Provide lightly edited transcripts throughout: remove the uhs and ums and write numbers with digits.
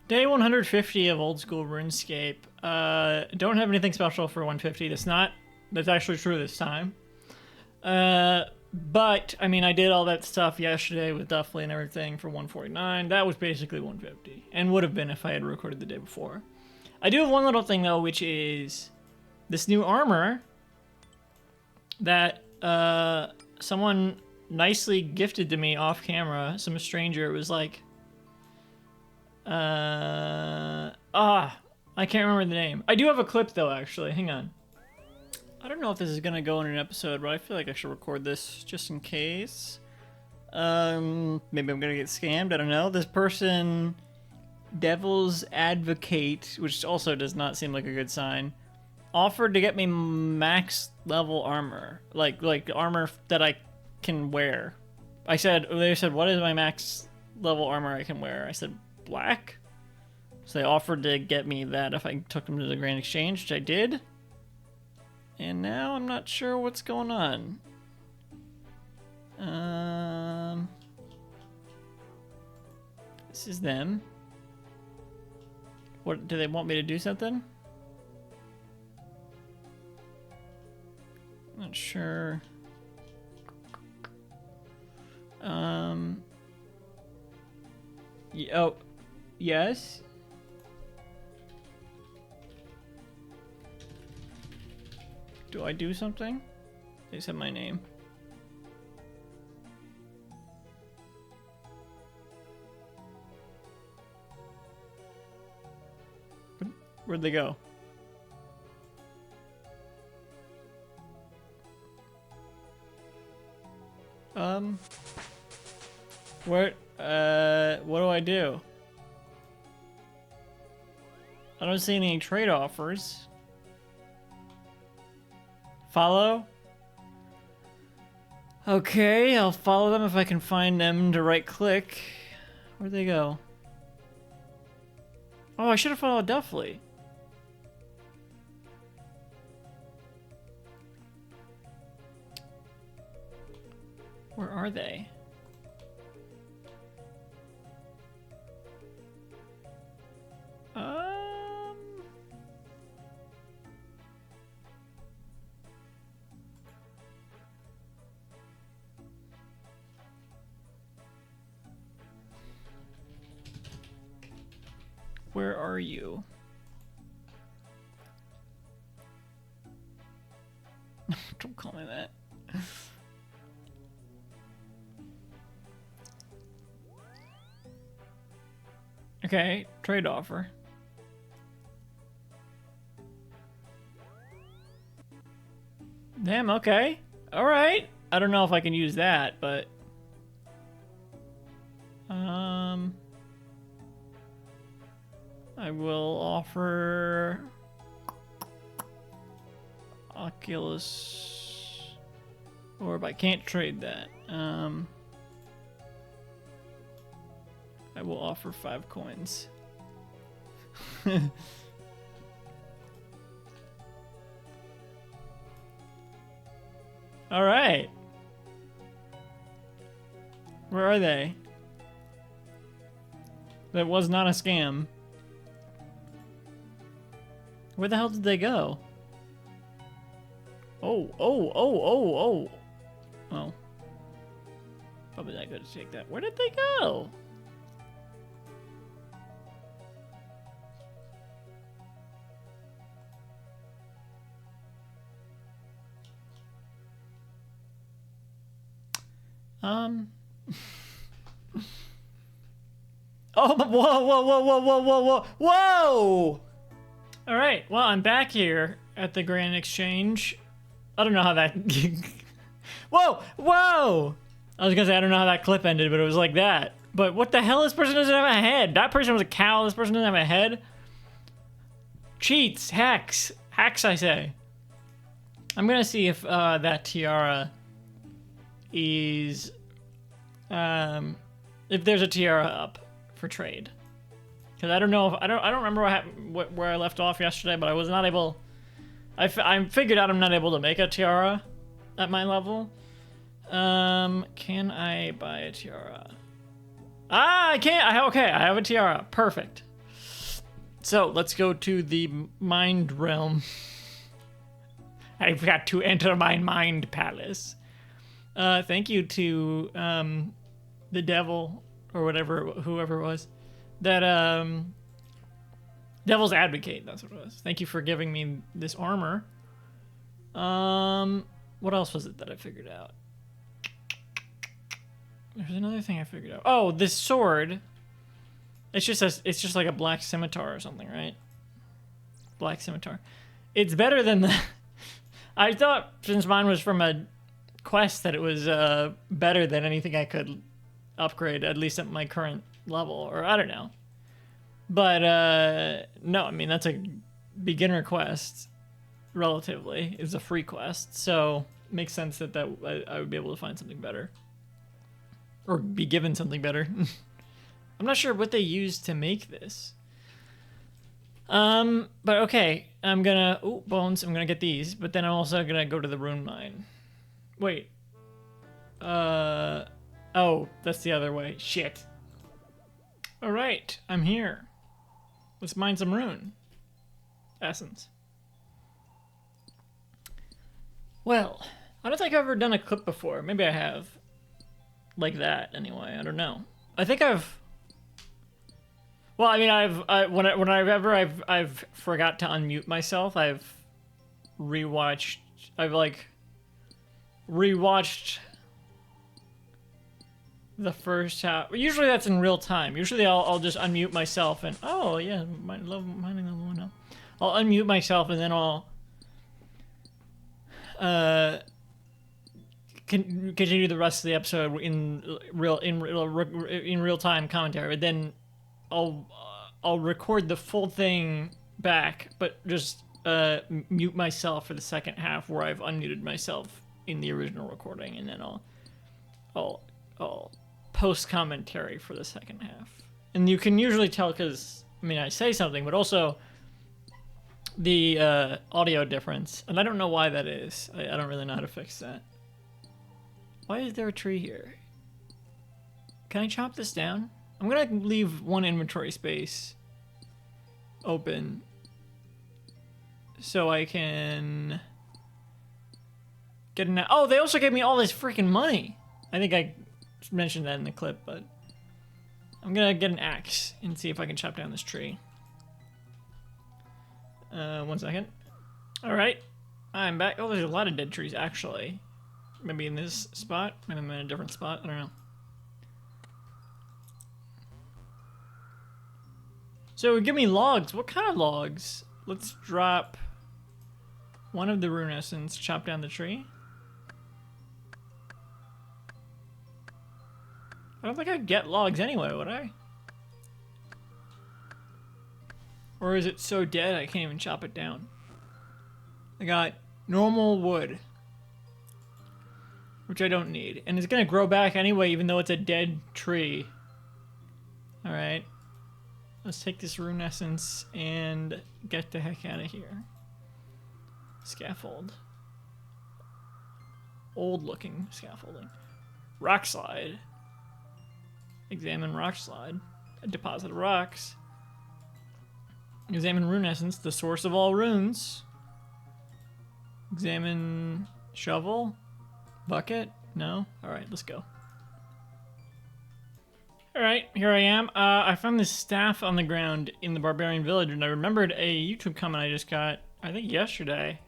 Day 150 of old school RuneScape. Don't have anything special for 150. That's actually true this time. But I mean, I did all that stuff yesterday with Duffley and everything for 149. That was basically 150, and would have been if I had recorded the day before. I do have one little thing though, which is this new armor that someone nicely gifted to me off camera. Some stranger was like, I can't remember the name. I do have a clip though, actually. Hang on. I don't know if this is gonna go in an episode, but I feel like I should record this just in case. Maybe I'm gonna get scammed. I don't know. This person, Devil's Advocate, which also does not seem like a good sign, offered to get me max level armor, like armor that I can wear. They said, what is my max level armor I can wear? I said, black. So they offered to get me that if I took them to the Grand Exchange, which I did. And now I'm not sure what's going on. This is them. What, do they want me to do something? Not sure. Oh, yes. Do I do something? They said my name. Where'd they go? What do I do? I don't see any trade offers. Follow? Okay, I'll follow them if I can find them to right click. Where'd they go? Oh, I should have followed Duffley. Where are they? Where are you? Don't call me that. Okay, trade offer. Damn, okay. Alright. I don't know if I can use that, but... I will offer... Oculus... Or if I can't trade that, I will offer 5 coins. All right. Where are they? That was not a scam. Where the hell did they go? Oh. Well, probably not good to take that. Where did they go? Oh, whoa! All right, well, I'm back here at the Grand Exchange. I don't know how that... Whoa! I was gonna say, I don't know how that clip ended, but it was like that. But what the hell? This person doesn't have a head. That person was a cow. This person doesn't have a head. Cheats. Hacks. Hacks, I say. I'm gonna see if that tiara is... if there's a tiara up for trade. Because I don't know if... I don't remember what happened, where I left off yesterday, but I was not able... I figured out I'm not able to make a tiara at my level. Can I buy a tiara? Ah, I can't. Okay, I have a tiara. Perfect. So let's go to the mind realm. I've got to enter my mind palace. Thank you to the devil or whatever, whoever it was, that Devil's Advocate. That's what it was. Thank you for giving me this armor. What else was it that I figured out? There's another thing I figured out. Oh, this sword. It's just like a black scimitar or something, right? Black scimitar. It's better than the. I thought since mine was from a quest that it was better than anything I could upgrade, at least at my current level, or I don't know. But no, I mean that's a beginner quest. Relatively, it's a free quest, so it makes sense that I would be able to find something better, or be given something better. I'm not sure what they used to make this. But okay, I'm gonna bones. I'm gonna get these, but then I'm also gonna go to the rune mine. Wait. Oh, that's the other way. Shit. All right, I'm here. Let's mine some rune essence. Well, I don't think I've ever done a clip before. Maybe I have. Like that, anyway. I don't know. I think I've. Well, I mean, whenever I've forgot to unmute myself, I've rewatched. I've like rewatched the first half. Usually that's in real time. Usually I'll just unmute myself and yeah, I love mining the one now. I'll unmute myself and then I'll continue the rest of the episode in real time commentary. But then I'll record the full thing back, but just mute myself for the second half where I've unmuted myself in the original recording, and then I'll post commentary for the second half. And you can usually tell because I mean I say something, but also the audio difference, and I don't know why that is. I don't really know how to fix that. Why is there a tree here? Can I chop this down? I'm gonna leave one inventory space open so I can get an. Oh, they also gave me all this freaking money. I think I mentioned that in the clip, but I'm gonna get an axe and see if I can chop down this tree. 1 second. All right, I'm back. Oh, there's a lot of dead trees actually. Maybe in this spot. Maybe I'm in a different spot. I don't know. So give me logs. What kind of logs? Let's drop one of the rune essence. Chop down the tree. I don't think I'd get logs anyway, would I? Or is it so dead I can't even chop it down? I got normal wood, which I don't need. And it's gonna grow back anyway, even though it's a dead tree. Alright. Let's take this rune essence and get the heck out of here. Scaffold. Old looking scaffolding. Rock slide. Examine rock slide. A deposit of rocks. Examine rune essence, the source of all runes. Examine shovel. Bucket? No? Alright, let's go. Alright, here I am. I found this staff on the ground in the barbarian village, and I remembered a YouTube comment I just got, I think yesterday.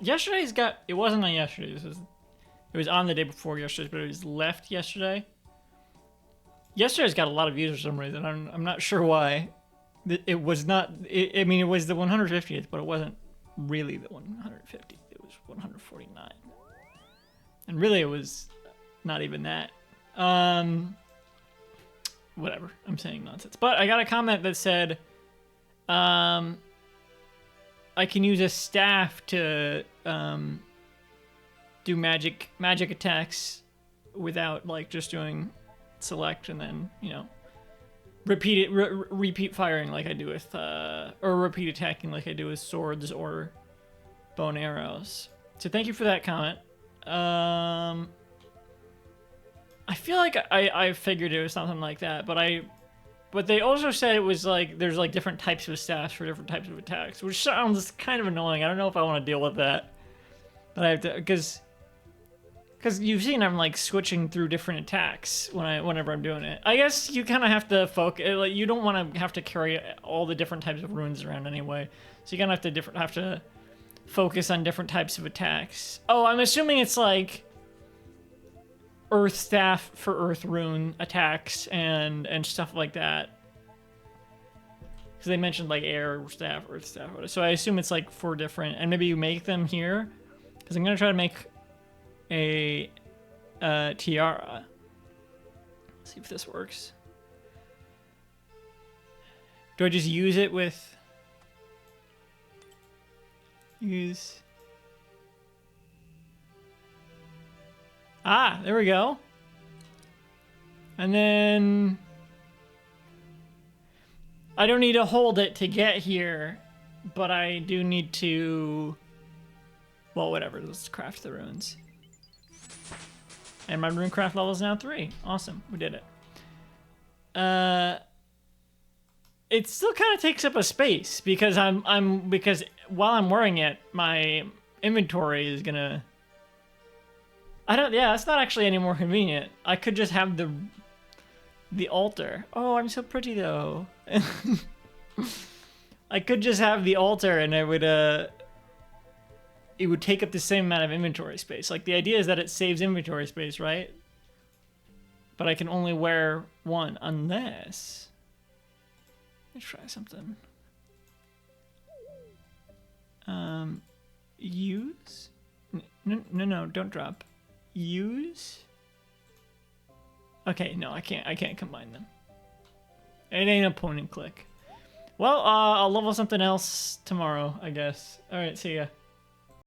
Yesterday's got, it wasn't on yesterday, it was on the day before yesterday, but it was left yesterday. Yesterday's got a lot of views for some reason. I'm not sure why. It was not, I mean, it was the 150th, but it wasn't really the 150th. It was 149. And really, it was not even that. Whatever. I'm saying nonsense. But I got a comment that said, I can use a staff to do magic attacks without like just doing select and then repeat firing like I do with or repeat attacking like I do with swords or bow and arrows. So thank you for that comment. I feel like I figured it was something like that, but I But they also said it was like there's like different types of staffs for different types of attacks, which sounds kind of annoying. I don't know if I want to deal with that. But I have to, because you've seen I'm like switching through different attacks whenever I'm doing it. I guess you kind of have to focus. Like you don't want to have to carry all the different types of runes around anyway. So you kind of have to focus on different types of attacks. Oh, I'm assuming it's like Earth Staff for Earth Rune attacks and stuff like that. Because they mentioned like Air Staff, Earth Staff. So I assume it's like 4 different. And maybe you make them here. Because I'm going to try to make a tiara. Let's see if this works. Do I just use it with... Use... Ah, there we go. And then... I don't need to hold it to get here, but I do need to... Well, whatever, let's craft the runes. And my runecraft level is now 3. Awesome, we did it. It still kind of takes up a space because because while I'm wearing it, my inventory is gonna... Yeah, that's not actually any more convenient. I could just have the altar. Oh, I'm so pretty though. I could just have the altar and it would take up the same amount of inventory space. Like the idea is that it saves inventory space, right? But I can only wear one unless... Let's try something. Use? No, don't drop. Use? Okay, no, I can't combine them. It ain't a point and click. Well, I'll level something else tomorrow, I guess. Alright, see ya.